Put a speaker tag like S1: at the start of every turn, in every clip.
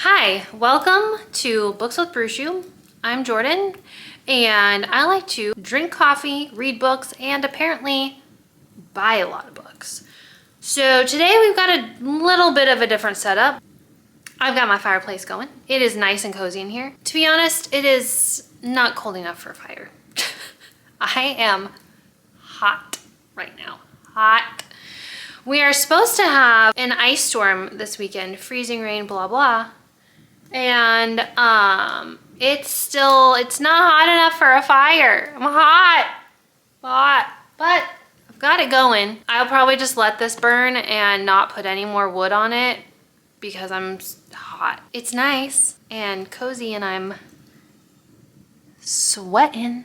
S1: Hi, welcome to Books with Brushu. I'm Jordan, and I like to drink coffee, read books, and apparently buy a lot of books. So today we've got a little bit of a different setup. I've got my fireplace going. It is nice and cozy in here. To be honest, it is not cold enough for a fire. I am hot right now. Hot. We are supposed to have an ice storm this weekend, freezing rain, blah, blah. And it's not hot enough for a fire. I'm hot, but I've got it going. I'll probably just let this burn and not put any more wood on it because I'm hot. It's nice and cozy and I'm sweating.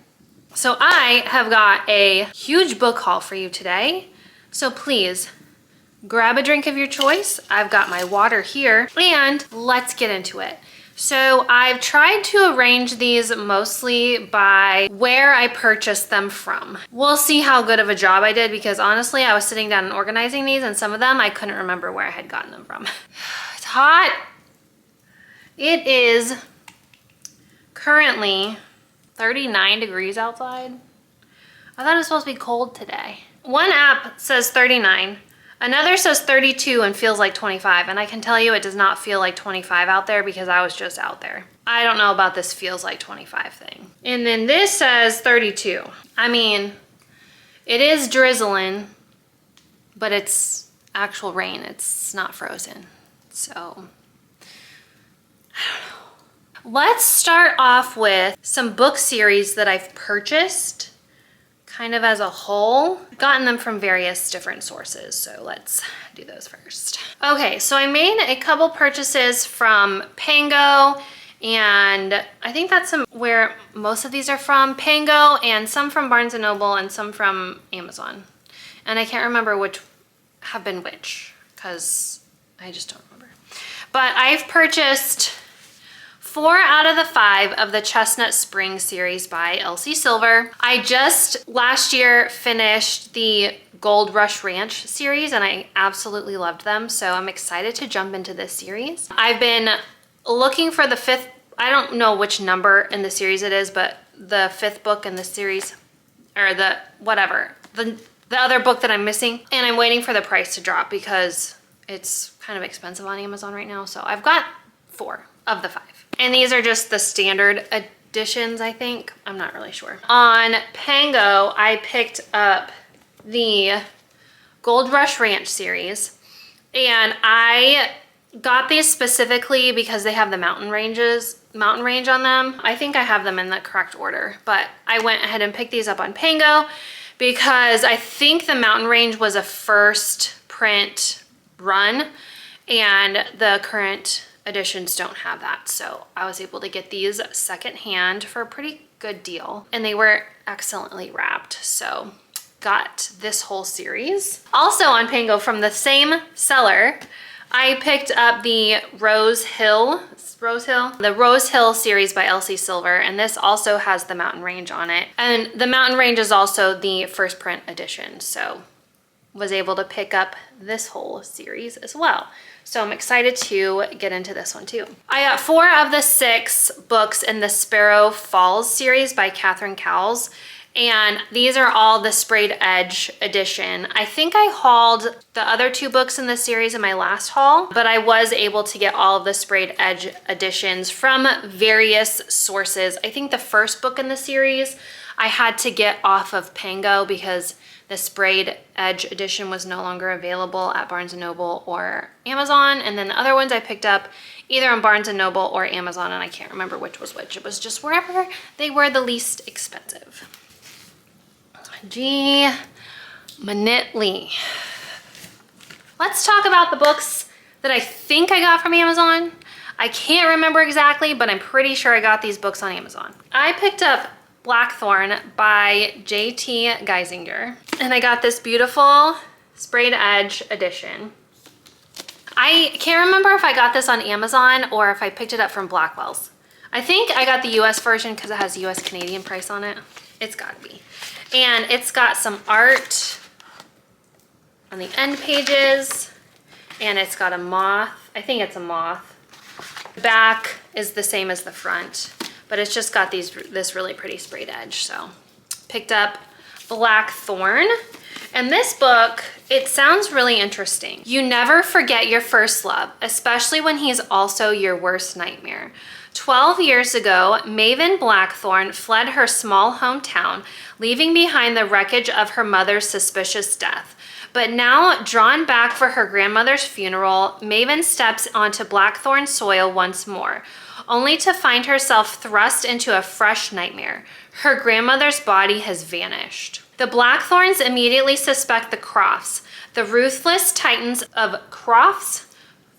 S1: So I have got a huge book haul for you today. So please grab a drink of your choice. I've got my water here and let's get into it. So I've tried to arrange these mostly by where I purchased them from. We'll see how good of a job I did because honestly, I was sitting down and organizing these and some of them I couldn't remember where I had gotten them from. It's hot. It is currently 39 degrees outside. I thought it was supposed to be cold today. One app says 39. Another says 32 and feels like 25, and I can tell you it does not feel like 25 out there because I was just out there. I don't know about this feels like 25 thing. And then this says 32. I mean, it is drizzling, but it's actual rain. It's not frozen. So, I don't know. Let's start off with some book series that I've purchased kind of as a whole. I've gotten them from various different sources, so let's do those first. Okay, so I made a couple purchases from Pango, and I think that's where most of these are from. Pango, and some from Barnes & Noble, and some from Amazon. And I can't remember which have been which, because I just don't remember. But I've purchased 4 out of the 5 of the Chestnut Spring series by Elsie Silver. I just last year finished the Gold Rush Ranch series and I absolutely loved them. So I'm excited to jump into this series. I've been looking for the 5th, I don't know which number in the series it is, but the 5th book in the series, or the other book that I'm missing. And I'm waiting for the price to drop because it's kind of expensive on Amazon right now. So I've got 4 of the 5. And these are just the standard editions, I think. I'm not really sure. On Pango, I picked up the Gold Rush Ranch series. And I got these specifically because they have the mountain range on them. I think I have them in the correct order, but I went ahead and picked these up on Pango because I think the mountain range was a first print run and the current editions don't have that, so I was able to get these secondhand for a pretty good deal, and they were excellently wrapped, so got this whole series. Also on Pango from the same seller, I picked up the Rose Hill series by Elsie Silver, and this also has the mountain range on it, and the mountain range is also the first print edition, so was able to pick up this whole series as well. So I'm excited to get into this one too. I got 4 of the 6 books in the Sparrow Falls series by Catherine Cowles. And these are all the Sprayed Edge edition. I think I hauled the other 2 books in the series in my last haul, but I was able to get all of the Sprayed Edge editions from various sources. I think the first book in the series I had to get off of Pango because the Sprayed Edge edition was no longer available at Barnes & Noble or Amazon. And then the other ones I picked up either on Barnes & Noble or Amazon, and I can't remember which was which. It was just wherever they were the least expensive. G. Minutely. Let's talk about the books that I think I got from Amazon. I can't remember exactly, but I'm pretty sure I got these books on Amazon. I picked up Blackthorn by J.T. Geisinger, and I got this beautiful Sprayed Edge edition. I can't remember if I got this on Amazon or if I picked it up from Blackwell's. I think I got the US version because it has US Canadian price on it. It's gotta be. And it's got some art on the end pages, and it's got a moth. I think it's a moth Back is the same as the front, but it's just got this really pretty sprayed edge. So picked up Blackthorn. And this book, it sounds really interesting. You never forget your first love, especially when he's also your worst nightmare. 12 years ago, Maven Blackthorn fled her small hometown, leaving behind the wreckage of her mother's suspicious death. But now, drawn back for her grandmother's funeral, Maven steps onto Blackthorn soil once more, only to find herself thrust into a fresh nightmare. Her grandmother's body has vanished. The Blackthorns immediately suspect the Crofts, the ruthless titans of Crofts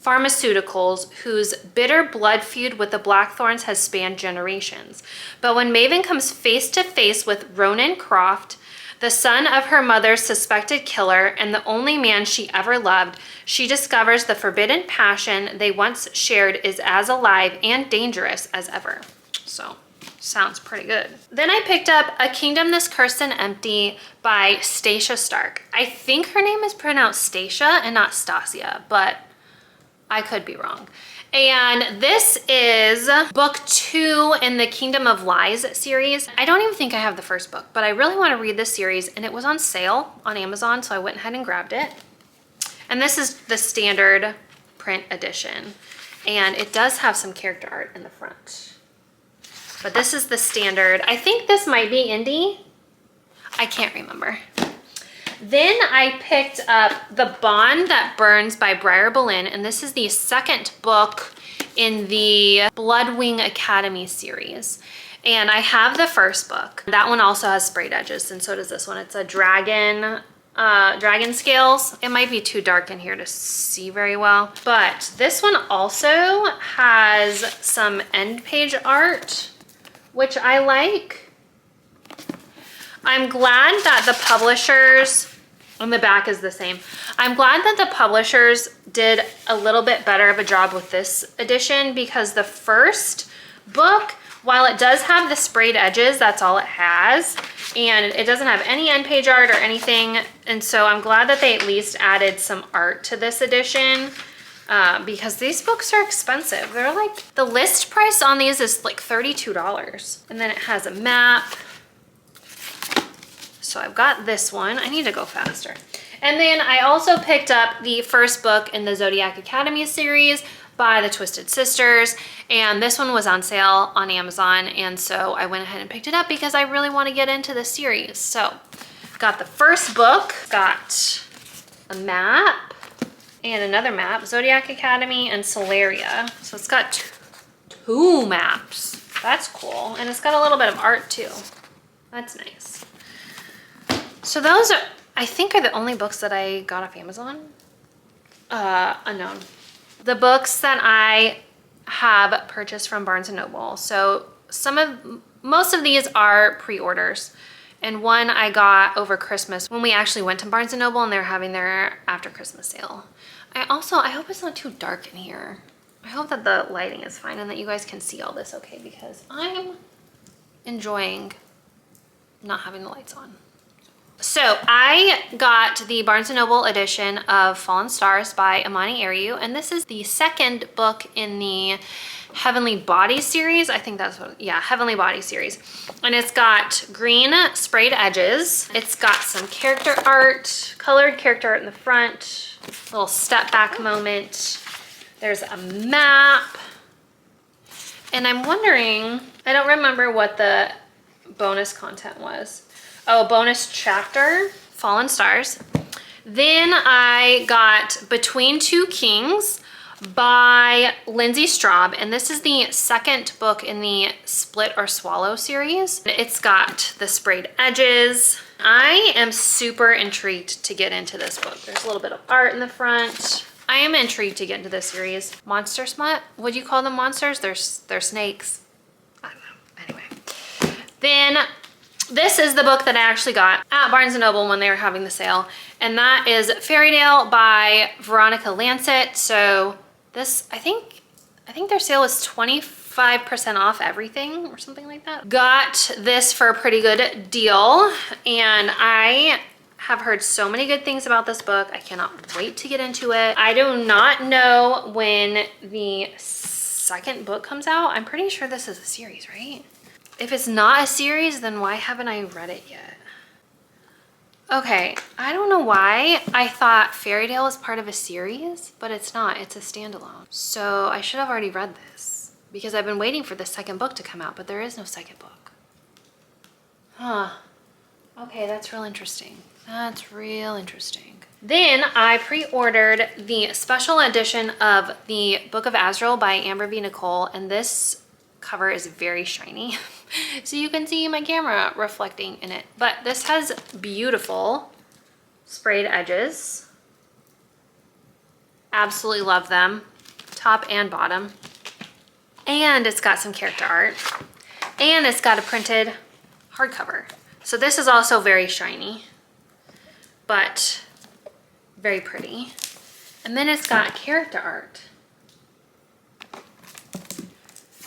S1: Pharmaceuticals, whose bitter blood feud with the Blackthorns has spanned generations. But when Maven comes face to face with Ronan Croft, the son of her mother's suspected killer and the only man she ever loved, she discovers the forbidden passion they once shared is as alive and dangerous as ever. So, sounds pretty good. Then I picked up A Kingdom This Cursed and Empty by Stacia Stark. I think her name is pronounced Stacia and not Stasia, but I could be wrong. And this is book 2 in the Kingdom of Lies series. I don't even think I have the first book, but I really want to read this series, and it was on sale on Amazon, so I went ahead and grabbed it. And this is the standard print edition, and it does have some character art in the front. But this is the standard. I think this might be indie. I can't remember. Then I picked up The Bond That Burns by Briar Boleyn, and this is the second book in the Bloodwing Academy series. And I have the first book. That one also has sprayed edges, and so does this one. It's a dragon scales. It might be too dark in here to see very well, but this one also has some end page art, which I like. I'm glad that the publishers, and the back is the same. I'm glad that the publishers did a little bit better of a job with this edition, because the first book, while it does have the sprayed edges, that's all it has, and it doesn't have any end page art or anything. And so I'm glad that they at least added some art to this edition, because these books are expensive. They're like, the list price on these is like $32. And then it has a map. So I've got this one. I need to go faster. And then I also picked up the first book in the Zodiac Academy series by the Twisted Sisters. And this one was on sale on Amazon. And so I went ahead and picked it up because I really want to get into the series. So got the first book, got a map and another map, Zodiac Academy and Solaria. So it's got two maps. That's cool. And it's got a little bit of art too. That's nice. So those are, I think, are the only books that I got off Amazon. Unknown. The books that I have purchased from Barnes & Noble. So most of these are pre-orders. And one I got over Christmas when we actually went to Barnes & Noble and they were having their after Christmas sale. I hope it's not too dark in here. I hope that the lighting is fine and that you guys can see all this okay, because I'm enjoying not having the lights on. So I got the Barnes & Noble edition of Fallen Stars by Imani Ariu, and this is the second book in the Heavenly Body series. I think that's what, yeah, Heavenly Body series. And it's got green sprayed edges. It's got some character art, colored character art in the front, little step back moment. There's a map. And I'm wondering, I don't remember what the bonus content was. Oh, bonus chapter, Fallen Stars. Then I got Between Two Kings by Lindsay Straub, and this is the second book in the Split or Swallow series. It's got the sprayed edges. I am super intrigued to get into this book. There's a little bit of art in the front. I am intrigued to get into this series. Monster smut? Would you call them monsters? They're snakes. I don't know. Anyway. Then this is the book that I actually got at Barnes & Noble when they were having the sale, and that is Fairytale by Veronica Lancet. So this, I think their sale is 25% off everything or something like that. Got this for a pretty good deal, and I have heard so many good things about this book. I cannot wait to get into it. I do not know when the second book comes out. I'm pretty sure this is a series, right? If it's not a series, then why haven't I read it yet? Okay, I don't know why I thought Fairy Tale was part of a series, but it's not. It's a standalone. So I should have already read this because I've been waiting for the second book to come out, but there is no second book. Huh. Okay, that's real interesting. That's real interesting. Then I pre-ordered the special edition of the Book of Azrael by Amber V. Nicole, and this cover is very shiny. So you can see my camera reflecting in it. But this has beautiful sprayed edges. Absolutely love them, top and bottom. And it's got some character art. And it's got a printed hardcover. So this is also very shiny, but very pretty. And then it's got character art.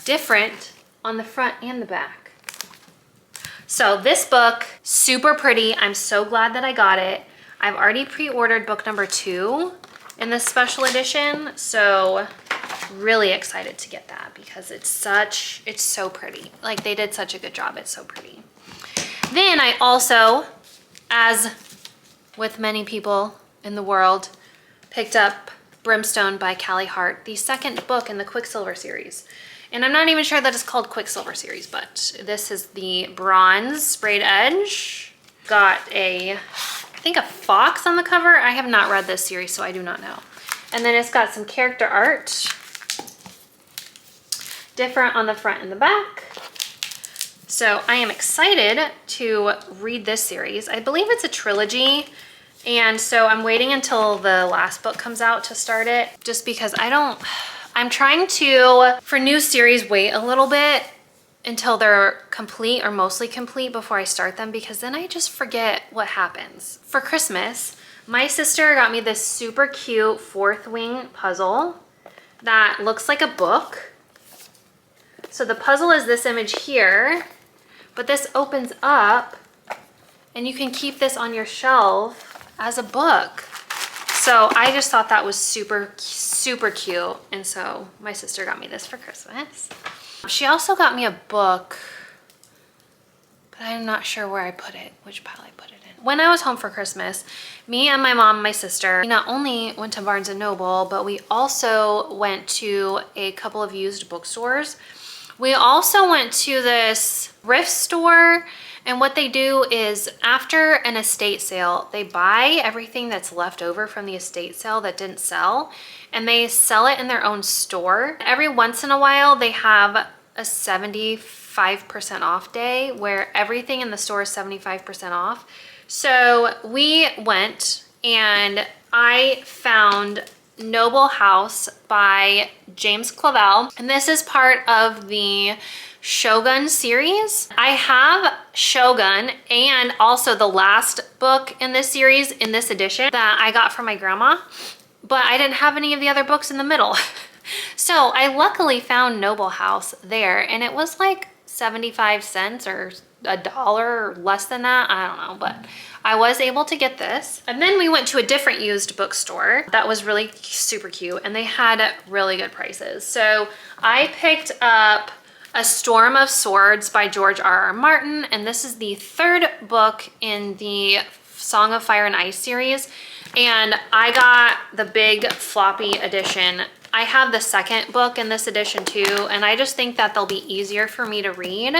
S1: Different on the front and the back. So this book, super pretty. I'm so glad that I got it. I've already pre-ordered book number 2 in this special edition. So really excited to get that because it's so pretty. Like they did such a good job. It's so pretty. Then I also, as with many people in the world, picked up Brimstone by Callie Hart, the second book in the Quicksilver series. And I'm not even sure that it's called Quicksilver series, but this is the bronze sprayed edge. Got I think a fox on the cover. I have not read this series, so I do not know. And then it's got some character art. Different on the front and the back. So I am excited to read this series. I believe it's a trilogy. And so I'm waiting until the last book comes out to start it, just because I'm trying to, for new series, wait a little bit until they're complete or mostly complete before I start them, because then I just forget what happens. For Christmas, my sister got me this super cute fourth wing puzzle that looks like a book. So the puzzle is this image here, but this opens up and you can keep this on your shelf as a book. So I just thought that was super, super cute. And so my sister got me this for Christmas. She also got me a book, but I'm not sure where I put it, which pile I put it in. When I was home for Christmas, me and my mom and my sister, we not only went to Barnes & Noble, but we also went to a couple of used bookstores. We also went to this thrift store. And what they do is after an estate sale, they buy everything that's left over from the estate sale that didn't sell, and they sell it in their own store. Every once in a while, they have a 75% off day where everything in the store is 75% off. So we went and I found Noble House by James Clavell. And this is part of the Shogun series. I have Shogun and also the last book in this series in this edition that I got from my grandma, but I didn't have any of the other books in the middle. So I luckily found Noble House there, and it was like 75 cents or $1 or less than that. I don't know, but I was able to get this. And then we went to a different used bookstore that was really super cute, and they had really good prices. So I picked up A Storm of Swords by George R.R. Martin, and this is the third book in the Song of Fire and Ice series, and I got the big floppy edition. I have the second book in this edition too, and I just think that they'll be easier for me to read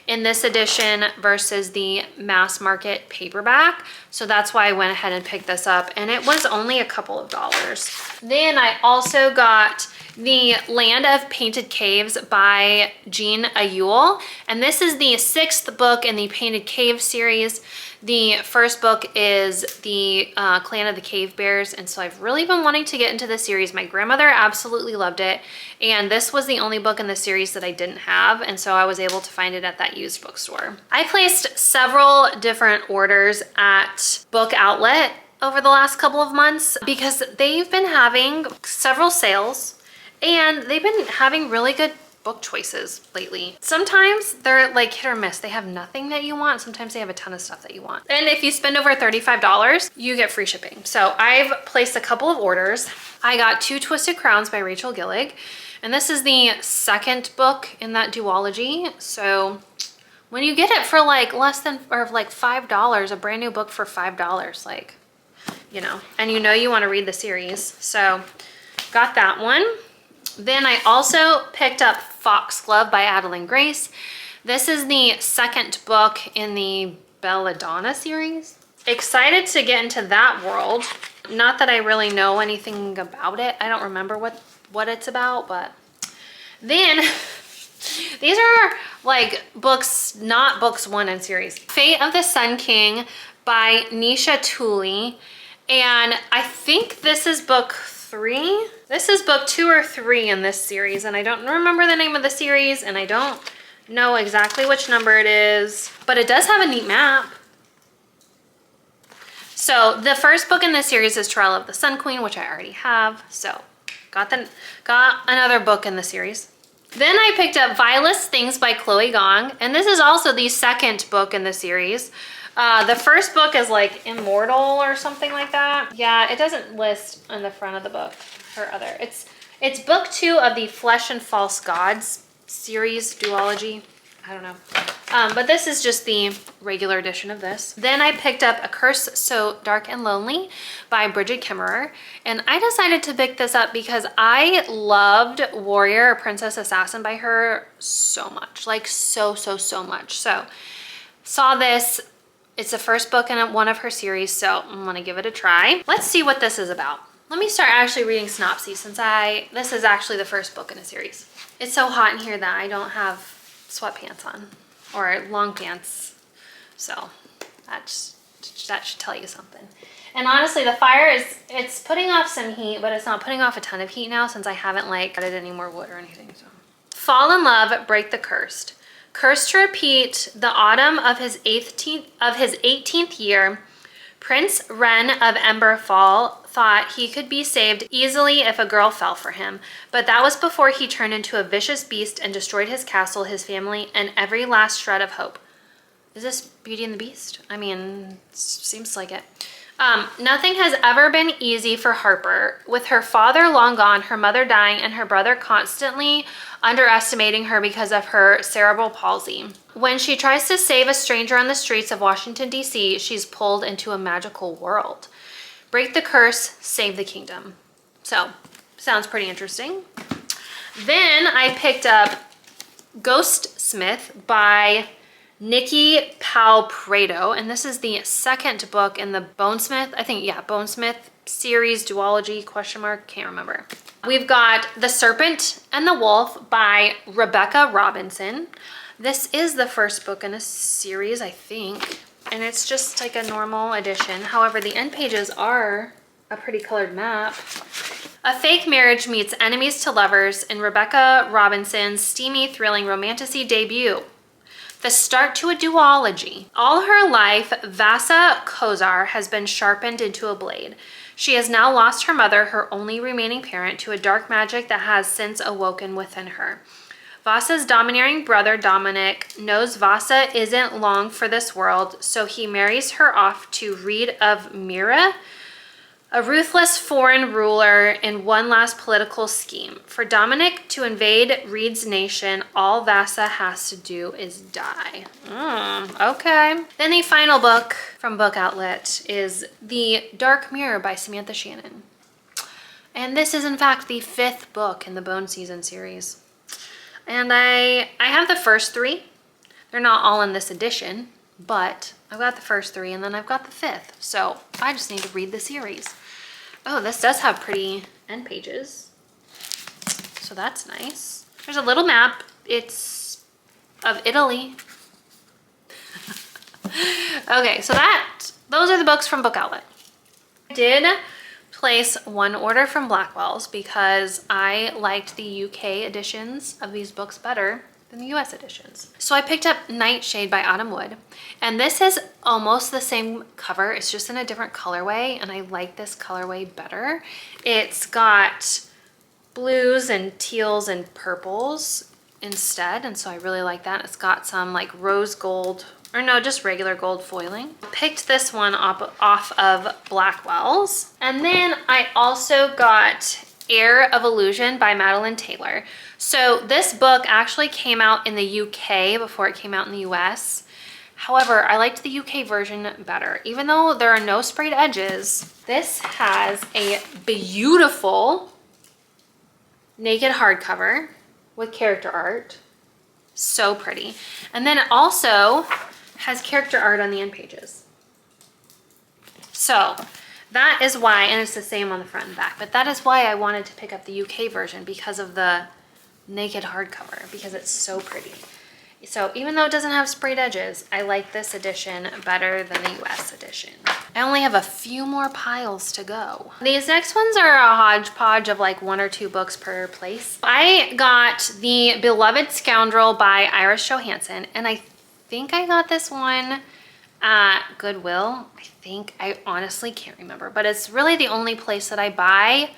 S1: in this edition versus the mass market paperback. So that's why I went ahead and picked this up, and it was only a couple of dollars. Then I also got The Land of Painted Caves by Jean Ayul, and this is the 6th book in the Painted Cave series. The first book is the Clan of the Cave Bears, and so I've really been wanting to get into this series. My grandmother absolutely loved it, and this was the only book in the series that I didn't have, and so I was able to find it at that used bookstore. I placed several different orders at Book Outlet over the last couple of months because they've been having several sales, and they've been having really good book choices lately. Sometimes they're like hit or miss. They have nothing that you want. Sometimes they have a ton of stuff that you want. And if you spend over $35, you get free shipping. So I've placed a couple of orders. I got 2 Twisted Crowns by Rachel Gillig. And this is the second book in that duology. So when you get it for like less than, or like $5, a brand new book for $5, like, you know, and you know you want to read the series. So got that one. Then I also picked up Foxglove by Adeline Grace. This is the second book in the Belladonna series. Excited to get into that world. Not that I really know anything about it. I don't remember what it's about, but then these are like books, not books 1 in series. Fate of the Sun King by Nisha Tooley. And I think this is book 3. This is book 2 or 3 in this series, and I don't remember the name of the series, and I don't know exactly which number it is, but it does have a neat map. So the first book in this series is Trial of the Sun Queen, which I already have. So got another book in the series. Then I picked up Violet's Things by Chloe Gong, and this is also the second book in the series. The first book is like Immortal or something like that. Yeah, it doesn't list on the front of the book or other. It's book 2 of the Flesh and False Gods series duology. I don't know. But this is just the regular edition of this. Then I picked up A Curse So Dark and Lonely by Bridget Kimmerer. And I decided to pick this up because I loved Warrior or Princess Assassin by her so much. Like so much. So saw this. It's the first book in one of her series, so I'm gonna give it a try. Let's see what this is about. Let me start actually reading synopses since this is actually the first book in a series. It's so hot in here that I don't have sweatpants on or long pants. So that should tell you something. And honestly, the fire it's putting off some heat, but it's not putting off a ton of heat now since I haven't like added any more wood or anything. So Fall in Love, Break the Cursed. Cursed to repeat the autumn of his 18th year, Prince Ren of Emberfall thought he could be saved easily if a girl fell for him, but that was before he turned into a vicious beast and destroyed his castle, his family, and every last shred of hope. Is this Beauty and the Beast? I mean, seems like it. Nothing has ever been easy for Harper. With her father long gone, her mother dying, and her brother constantly underestimating her because of her cerebral palsy. When she tries to save a stranger on the streets of Washington, D.C., she's pulled into a magical world. Break the curse, save the kingdom. So, sounds pretty interesting. Then I picked up Ghost Smith by Nikki Palprado, and this is the second book in the Bonesmith, Bonesmith series duology, question mark, can't remember. We've got The Serpent and the Wolf by Rebecca Robinson. This is the first book in a series, I think, and it's just like a normal edition. However, the end pages are a pretty colored map. A fake marriage meets enemies to lovers in Rebecca Robinson's steamy, thrilling romantasy debut. The start to a duology. All her life, Vasa Kozar has been sharpened into a blade. She has now lost her mother, her only remaining parent, to a dark magic that has since awoken within her. Vasa's domineering brother, Dominic, knows Vasa isn't long for this world, so he marries her off to Reed of Mira, a ruthless foreign ruler in one last political scheme. For Dominic to invade Reed's nation, all Vasa has to do is die. Okay. Then the final book from Book Outlet is The Dark Mirror by Samantha Shannon. And this is in fact the 5th book in the Bone Season series. And I have the first 3. They're not all in this edition, but I've got the first 3 and then I've got the 5th. So I just need to read the series. Oh, this does have pretty end pages. So that's nice. There's a little map. It's of Italy. Okay, so those are the books from Book Outlet. I did place one order from Blackwell's because I liked the UK editions of these books better than the US editions. So I picked up Nightshade by Autumn Wood, and this is almost the same cover. It's just in a different colorway, and I like this colorway better. It's got blues and teals and purples instead, and so I really like that. It's got some like rose gold, or no, just regular gold foiling. Picked this one off of Blackwell's. And then I also got Air of Illusion by Madeline Taylor. So this book actually came out in the UK before it came out in the US. However, I liked the UK version better. Even though there are no sprayed edges, this has a beautiful naked hardcover with character art. So pretty. And then it also has character art on the end pages. So that is why, and it's the same on the front and back, but that is why I wanted to pick up the UK version, because of the naked hardcover, because it's so pretty. So even though it doesn't have sprayed edges, I like this edition better than the US edition. I only have a few more piles to go. These next ones are a hodgepodge of like 1 or 2 books per place. I got The Beloved Scoundrel by Iris Johansson, and I think I got this one at Goodwill. I honestly can't remember, but it's really the only place that I buy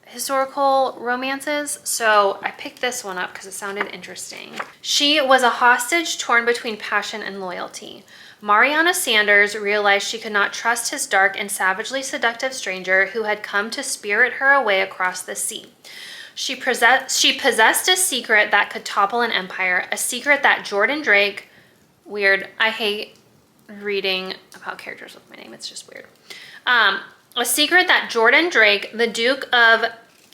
S1: historical romances, so I picked this one up because it sounded interesting. She was a hostage torn between passion and loyalty. Mariana Sanders realized she could not trust his dark and savagely seductive stranger who had come to spirit her away across the sea. She possessed a secret that could topple an empire, a secret that Jordan Drake, weird, I hate reading about characters with my name, it's just weird. A secret that Jordan Drake, the Duke of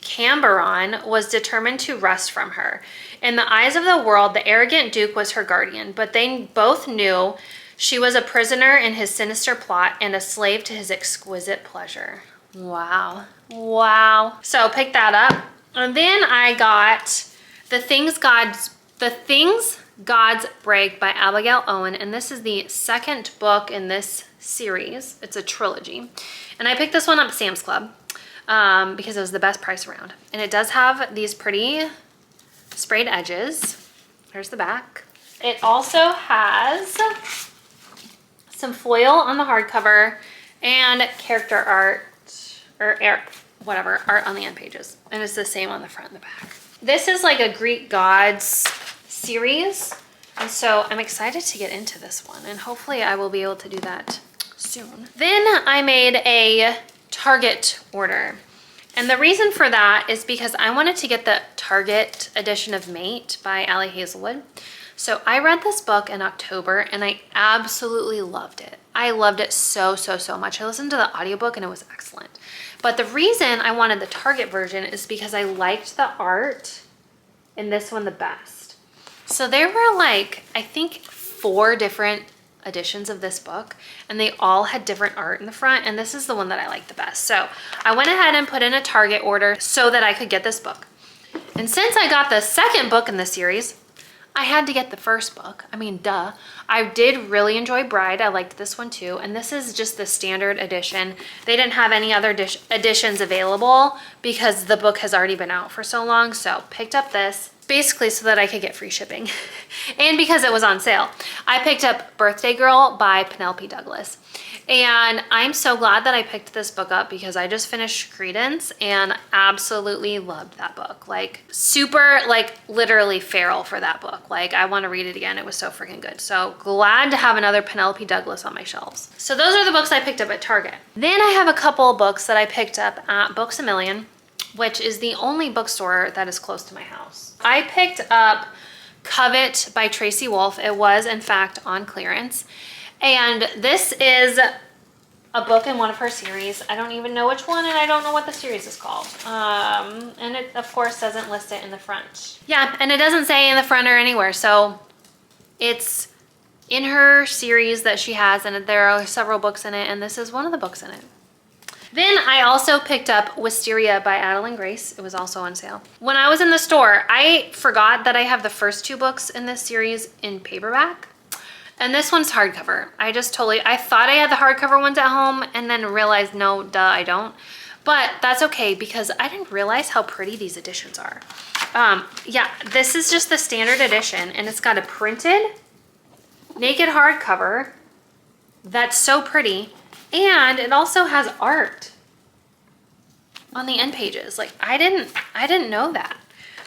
S1: Camberon, was determined to wrest from her. In the eyes of the world, the arrogant Duke was her guardian, but they both knew she was a prisoner in his sinister plot and a slave to his exquisite pleasure. Wow. Wow. So pick that up. And then I got The Things Gods Break by Abigail Owen, and this is the second book in this series. It's a trilogy. And I picked this one up at Sam's Club because it was the best price around. And it does have these pretty sprayed edges. Here's the back. It also has some foil on the hardcover and character art, or whatever, art on the end pages. And it's the same on the front and the back. This is like a Greek gods series. And so I'm excited to get into this one, and hopefully I will be able to do that soon. Then I made a Target order. And the reason for that is because I wanted to get the Target edition of Mate by Ali Hazelwood. So I read this book in October and I absolutely loved it. I loved it so, so, so much. I listened to the audiobook and it was excellent. But the reason I wanted the Target version is because I liked the art in this one the best. So there were like, I think 4 different editions of this book, and they all had different art in the front, and this is the one that I like the best. So I went ahead and put in a Target order so that I could get this book. And since I got the second book in the series, I had to get the first book. I mean, duh. I did really enjoy Bride. I liked this one too. And this is just the standard edition. They didn't have any other editions available because the book has already been out for so long. So picked up this basically so that I could get free shipping and because it was on sale. I picked up Birthday Girl by Penelope Douglas. And I'm so glad that I picked this book up because I just finished Credence and absolutely loved that book. Like super, like literally feral for that book. Like I want to read it again. It was so freaking good. So glad to have another Penelope Douglas on my shelves. So those are the books I picked up at Target. Then I have a couple books that I picked up at Books A Million, which is the only bookstore that is close to my house. I picked up Covet by Tracy Wolff. It was in fact on clearance. And this is a book in one of her series. I don't even know which one, and I don't know what the series is called. And it, of course, doesn't list it in the front. Yeah, and it doesn't say in the front or anywhere. So it's in her series that she has, and there are several books in it, and this is one of the books in it. Then I also picked up Wisteria by Adeline Grace. It was also on sale. When I was in the store, I forgot that I have the first 2 books in this series in paperback. And this one's hardcover. I thought I had the hardcover ones at home and then realized, no, duh, I don't. But that's okay because I didn't realize how pretty these editions are. Yeah, this is just the standard edition and it's got a printed naked hardcover that's so pretty. And it also has art on the end pages. Like I didn't know that.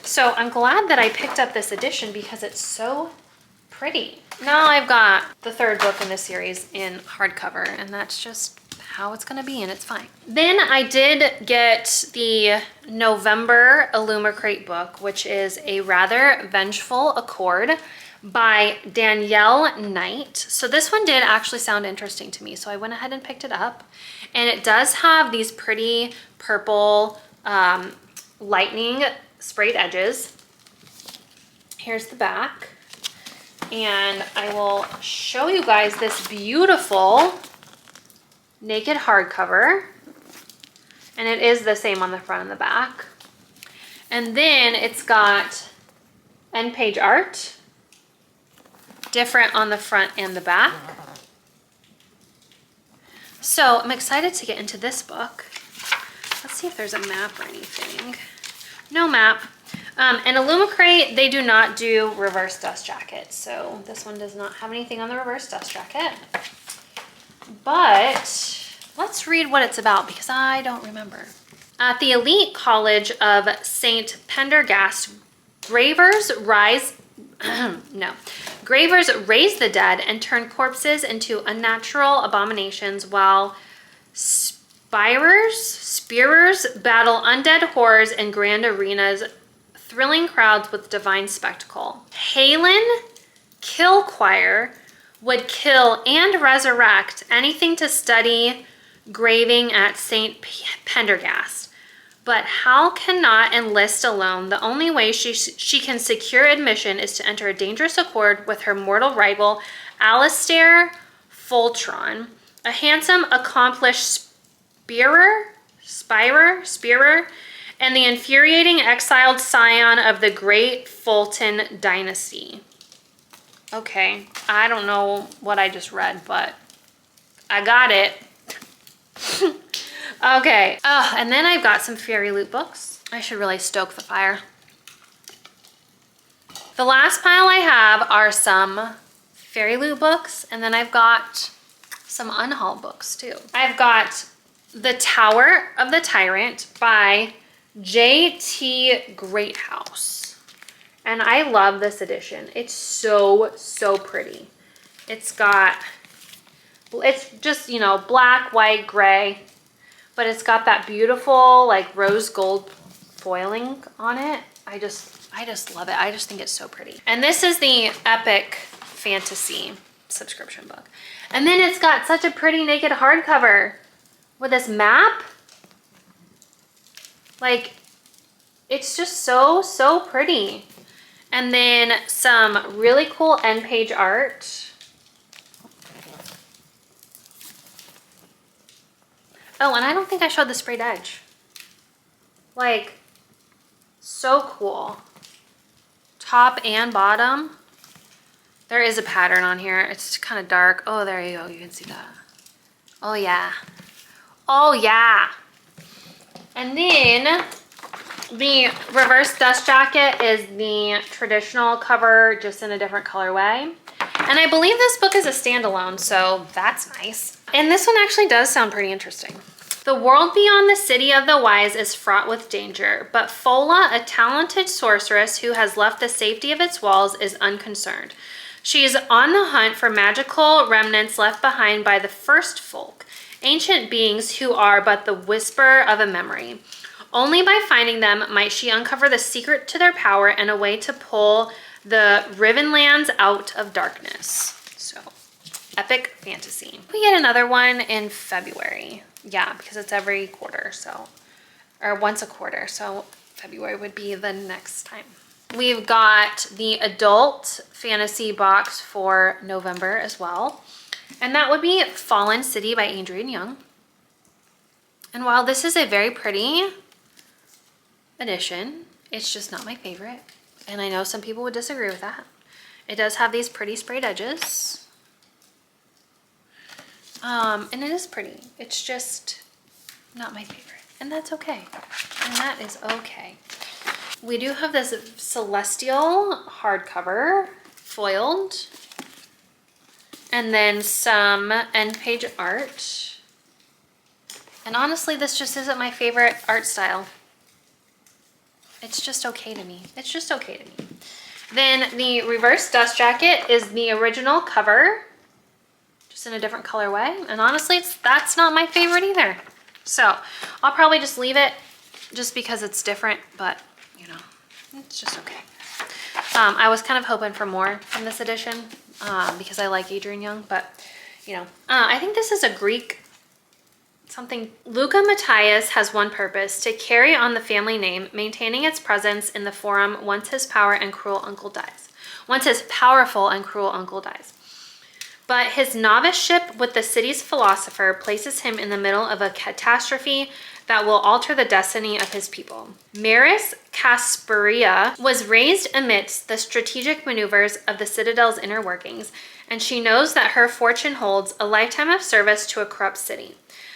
S1: So I'm glad that I picked up this edition because it's so pretty. Now I've got the 3rd book in this series in hardcover, and that's just how it's gonna be, and it's fine. Then I did get the November Illumicrate book, which is A Rather Vengeful Accord by Danielle Knight. So this one did actually sound interesting to me, so I went ahead and picked it up. And it does have these pretty purple lightning sprayed edges. Here's the back. And I will show you guys this beautiful naked hardcover. And it is the same on the front and the back. And then it's got end page art, different on the front and the back. So I'm excited to get into this book. Let's see if there's a map or anything. No map. And Illumicrate, they do not do reverse dust jackets. So this one does not have anything on the reverse dust jacket. But let's read what it's about because I don't remember. At the elite college of St. Pendergast, gravers raise the dead and turn corpses into unnatural abominations while spearers battle undead horrors in grand arenas, thrilling crowds with divine spectacle. Halen Killquire would kill and resurrect anything to study graving at St. Pendergast. But Hal cannot enlist alone. The only way she can secure admission is to enter a dangerous accord with her mortal rival, Alistair Fultron, a handsome, accomplished spearer, and the infuriating exiled scion of the great Fulton dynasty. Okay, I don't know what I just read, but I got it. Okay, and then I've got some Fairy Loot books. I should really stoke the fire. The last pile I have are some Fairy Loot books, and then I've got some Unhaul books too. I've got The Tower of the Tyrant by J.T. Greathouse. And I love this edition. It's so, so pretty. It's just, you know, black, white, gray, but it's got that beautiful like rose gold foiling on it. I just love it. I just think it's so pretty. And this is the Epic Fantasy subscription book. And then it's got such a pretty naked hardcover with this map. Like, it's just so, so pretty. And then some really cool end page art. Oh, and I don't think I showed the sprayed edge. Like, so cool. Top and bottom. There is a pattern on here. It's kind of dark. Oh, there you go. You can see that. Oh, yeah. Oh, yeah. And then the reverse dust jacket is the traditional cover, just in a different colorway. And I believe this book is a standalone, so that's nice. And this one actually does sound pretty interesting. The world beyond the city of the wise is fraught with danger, but Fola, a talented sorceress who has left the safety of its walls, is unconcerned. She is on the hunt for magical remnants left behind by the first folk, ancient beings who are but the whisper of a memory. Only by finding them might she uncover the secret to their power and a way to pull the Rivenlands out of darkness. So, Epic Fantasy. We get another one in February. Yeah, because it's every quarter, so, or once a quarter, so February would be the next time. We've got the adult fantasy box for November as well, and that would be Fallen City by Adrienne Young. And while this is a very pretty edition, it's just not my favorite, and I know some people would disagree with that. It does have these pretty sprayed edges. And it is pretty. It's just not my favorite. And that's okay. And that is okay. We do have this Celestial hardcover, foiled. And then some end page art. And honestly, this just isn't my favorite art style. It's just okay to me. It's just okay to me. Then the reverse dust jacket is the original cover. just in a different colorway. And honestly, that's not my favorite either. So I'll probably just leave it just because it's different, but you know, it's just okay. I was kind of hoping for more from this edition because I like Adrian Young, but you know, I think this is a Greek something. Luca Matthias has one purpose: to carry on the family name, maintaining its presence in the forum once his power and cruel uncle dies. Once his powerful and cruel uncle dies. But his noviceship with the city's philosopher places him in the middle of a catastrophe that will alter the destiny of his people. Maris Casperia was raised amidst the strategic maneuvers of the Citadel's inner workings, and she knows that her fortune holds a lifetime of service to a corrupt city.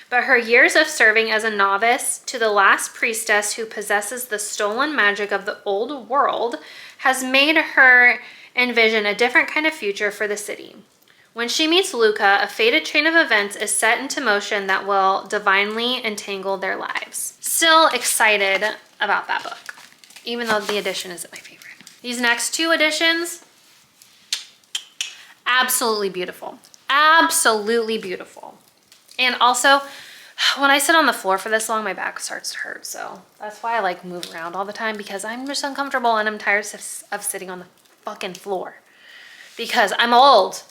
S1: But her years of serving as a novice to the last priestess who possesses the stolen magic of the old world has made her envision a different kind of future for the city. When she meets Luca, a fated chain of events is set into motion that will divinely entangle their lives. Still excited about that book, even though the edition isn't my favorite. These next two editions, absolutely beautiful. Absolutely beautiful. And also, when I sit on the floor for this long, my back starts to hurt. So that's why I like move around all the time, because I'm just uncomfortable and I'm tired of sitting on the fucking floor because I'm old.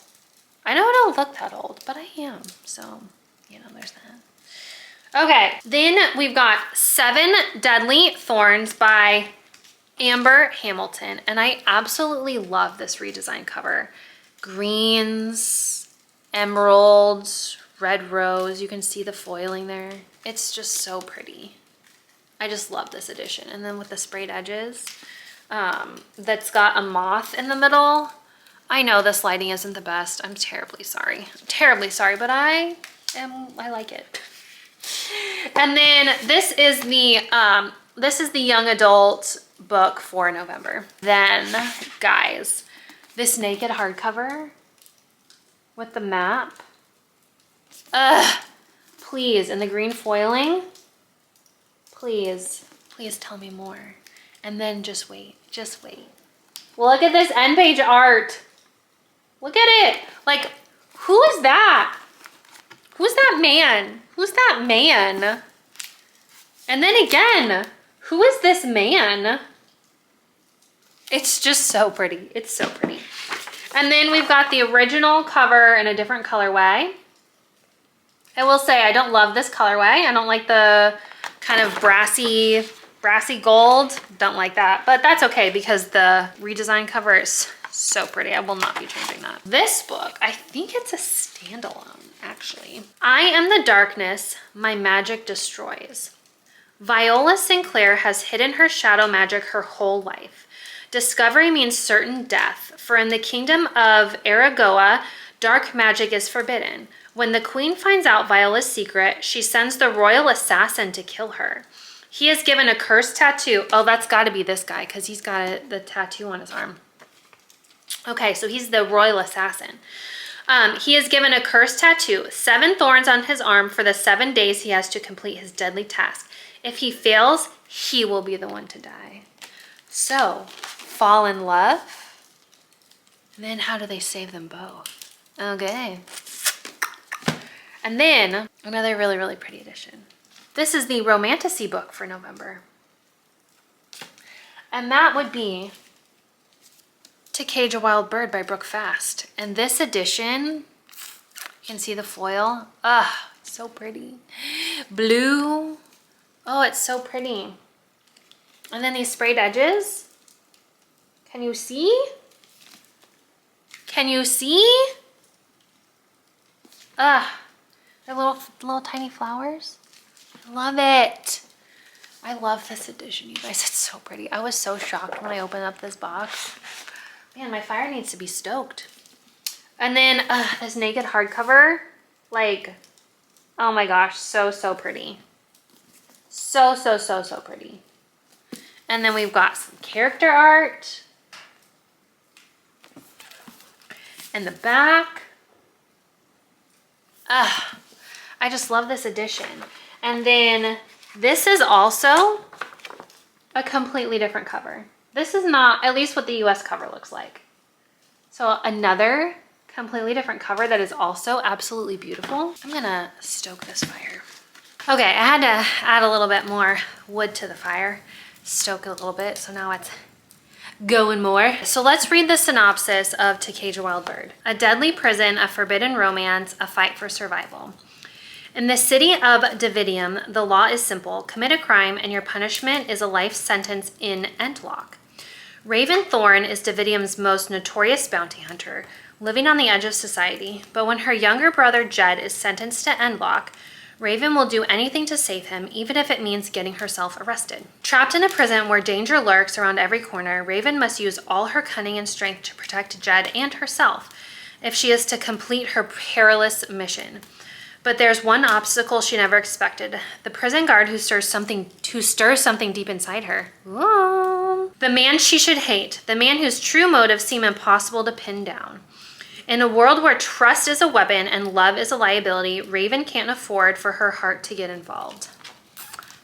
S1: I know I don't look that old, but I am. So, you know, there's that. Okay, then we've got 7 Deadly Thorns by Amber Hamilton. And I absolutely love this redesign cover. Greens, emeralds, red rose. You can see the foiling there. It's just so pretty. I just love this edition. And then with the sprayed edges, that's got a moth in the middle. I know this lighting isn't the best. I'm terribly sorry. I'm terribly sorry, but I like it. And then this is the young adult book for November. Then, guys, this naked hardcover with the map. Please, and the green foiling. Please tell me more. And then just wait. Look at this end page art. Look at it. Like, who is that? Who's that man? Who's that man? And then again, who is this man? It's just so pretty. It's so pretty. And then we've got the original cover in a different colorway. I will say I don't love this colorway. I don't like the kind of brassy gold. Don't like that, but that's okay because the redesign cover is so pretty. I will not be changing that. This book, I think it's a standalone, actually. I am the darkness my magic destroys. Viola Sinclair has hidden her shadow magic her whole life. Discovery means certain death, for in the kingdom of Aragoa, dark magic is forbidden. When the queen finds out Viola's secret, she sends the royal assassin to kill her. He is given a cursed tattoo. Oh, that's got to be this guy because he's got the tattoo on his arm. Okay, so he's the royal assassin. He is given a cursed tattoo, 7 thorns on his arm for the 7 days he has to complete his deadly task. If he fails, he will be the one to die. So, fall in love. And then how do they save them both? Okay. And then another really, really pretty edition. This is the Romantasy book for November. And that would be To Cage a Wild Bird by Brooke Fast. And this edition, you can see the foil. Ah, it's so pretty. Blue. Oh, it's so pretty. And then these sprayed edges. Can you see? Can you see? Ah, they're little tiny flowers. I love it. I love this edition, you guys. It's so pretty. I was so shocked when I opened up this box. Man, my fire needs to be stoked. And then this naked hardcover, like, oh my gosh, so pretty. So pretty. And then we've got some character art. And the back. I just love this edition. And then this is also a completely different cover. This is not, at least what the US cover looks like. So another completely different cover that is also absolutely beautiful. I'm gonna stoke this fire. Okay, I had to add a little bit more wood to the fire, stoke it a little bit, so now it's going more. So let's read the synopsis of To Cage a Wild Bird. A deadly prison, a forbidden romance, a fight for survival. In the city of Davidium, the law is simple. Commit a crime and your punishment is a life sentence in Entlock. Raven Thorn is Davidium's most notorious bounty hunter, living on the edge of society. But when her younger brother Jed is sentenced to Endlock, Raven will do anything to save him, even if it means getting herself arrested. Trapped in a prison where danger lurks around every corner, Raven must use all her cunning and strength to protect Jed and herself if she is to complete her perilous mission. But there's one obstacle she never expected. The prison guard who stirs something deep inside her. Ooh. The man she should hate. The man whose true motives seem impossible to pin down. In a world where trust is a weapon and love is a liability, Raven can't afford for her heart to get involved.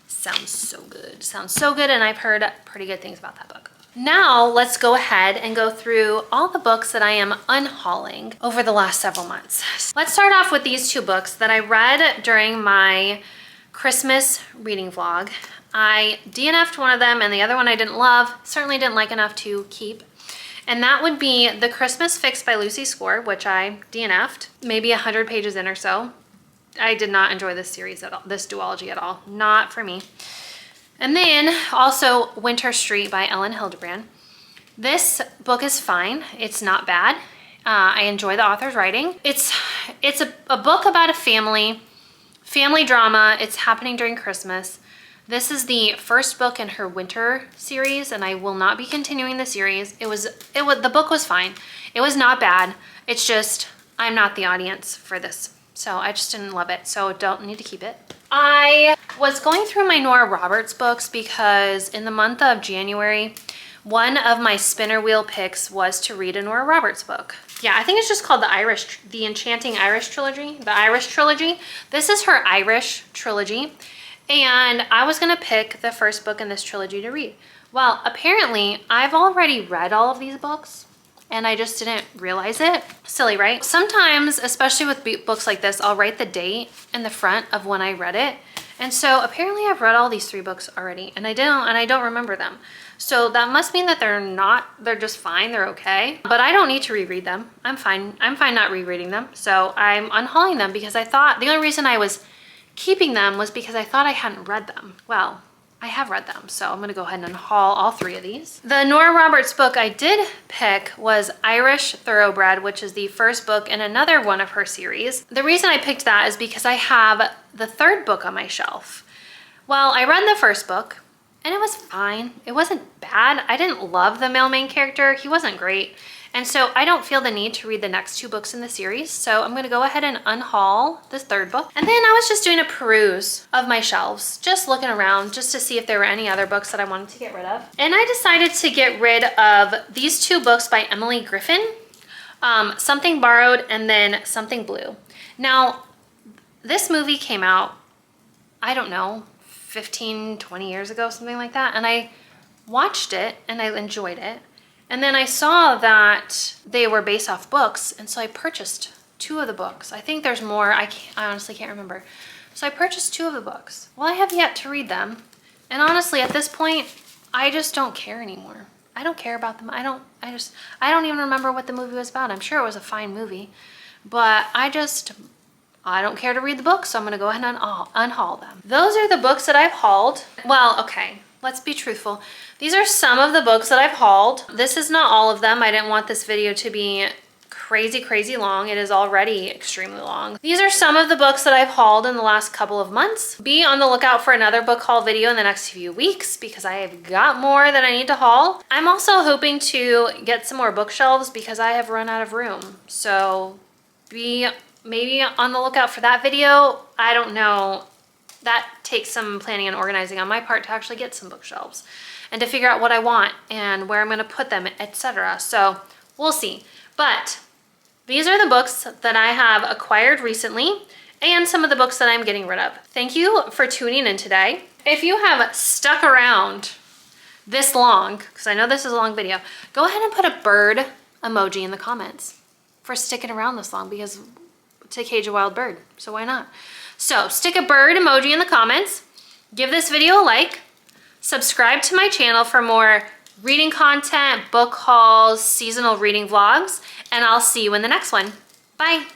S1: Sounds so good. Sounds so good, and I've heard pretty good things about that book. Now let's go ahead and go through all the books that I am unhauling over the last several months. Let's start off with these two books that I read during my Christmas reading vlog. I DNF'd one of them and the other one I didn't love, certainly didn't like enough to keep. And that would be The Christmas Fix by Lucy Score, which I DNF'd, maybe 100 pages in or so. I did not enjoy this series at all, this duology at all, not for me. And then also Winter Street by Ellen Hildebrand. This book is fine, it's not bad. I enjoy the author's writing. It's a book about a family drama. It's happening during Christmas. This is the first book in her winter series, and I will not be continuing the series. The book was fine. It was not bad. It's just, I'm not the audience for this. So I just didn't love it, so don't need to keep it. I was going through my Nora Roberts books because in the month of January, one of my spinner wheel picks was to read a Nora Roberts book. Yeah, I think it's just called the Enchanting Irish Trilogy, the Irish Trilogy. This is her Irish trilogy. And I was gonna pick the first book in this trilogy to read. Well, apparently I've already read all of these books and I just didn't realize it. Silly, right? Sometimes, especially with books like this, I'll write the date in the front of when I read it. And so apparently I've read all these 3 books already and I don't remember them. So that must mean that they're just fine, they're okay. But I don't need to reread them. I'm fine not rereading them. So I'm unhauling them because I thought the only reason I was keeping them was because I thought I hadn't read them. Well, I have read them, so I'm gonna go ahead and haul all 3 of these. The Nora Roberts book I did pick was Irish Thoroughbred, which is the first book in another one of her series. The reason I picked that is because I have the 3rd book on my shelf. Well, I read the first book and it was fine. It wasn't bad. I didn't love the male main character. He wasn't great. And so I don't feel the need to read the next 2 books in the series. So I'm gonna go ahead and unhaul this 3rd book. And then I was just doing a peruse of my shelves, just looking around just to see if there were any other books that I wanted to get rid of. And I decided to get rid of these 2 books by Emily Griffin, Something Borrowed and then Something Blue. Now, this movie came out, I don't know, 15, 20 years ago, something like that. And I watched it and I enjoyed it. And then I saw that they were based off books, and so I purchased 2 of the books. I think there's more, I honestly can't remember. So I purchased 2 of the books. Well, I have yet to read them. And honestly, at this point, I just don't care anymore. I don't care about them. I don't even remember what the movie was about. I'm sure it was a fine movie, but I don't care to read the books, so I'm gonna go ahead and unhaul them. Those are the books that I've hauled. Well, okay, let's be truthful. These are some of the books that I've hauled. This is not all of them. I didn't want this video to be crazy long. It is already extremely long. These are some of the books that I've hauled in the last couple of months. Be on the lookout for another book haul video in the next few weeks because I have got more that I need to haul. I'm also hoping to get some more bookshelves because I have run out of room. So be maybe on the lookout for that video. I don't know. That takes some planning and organizing on my part to actually get some bookshelves and to figure out what I want and where I'm going to put them, etc. So we'll see. But these are the books that I have acquired recently and some of the books that I'm getting rid of. Thank you for tuning in today. If you have stuck around this long, because I know this is a long video, go ahead and put a bird emoji in the comments. for sticking around this long because to cage a wild bird, so why not? So stick a bird emoji in the comments, give this video a like, subscribe to my channel for more reading content, book hauls, seasonal reading vlogs, and I'll see you in the next one. Bye.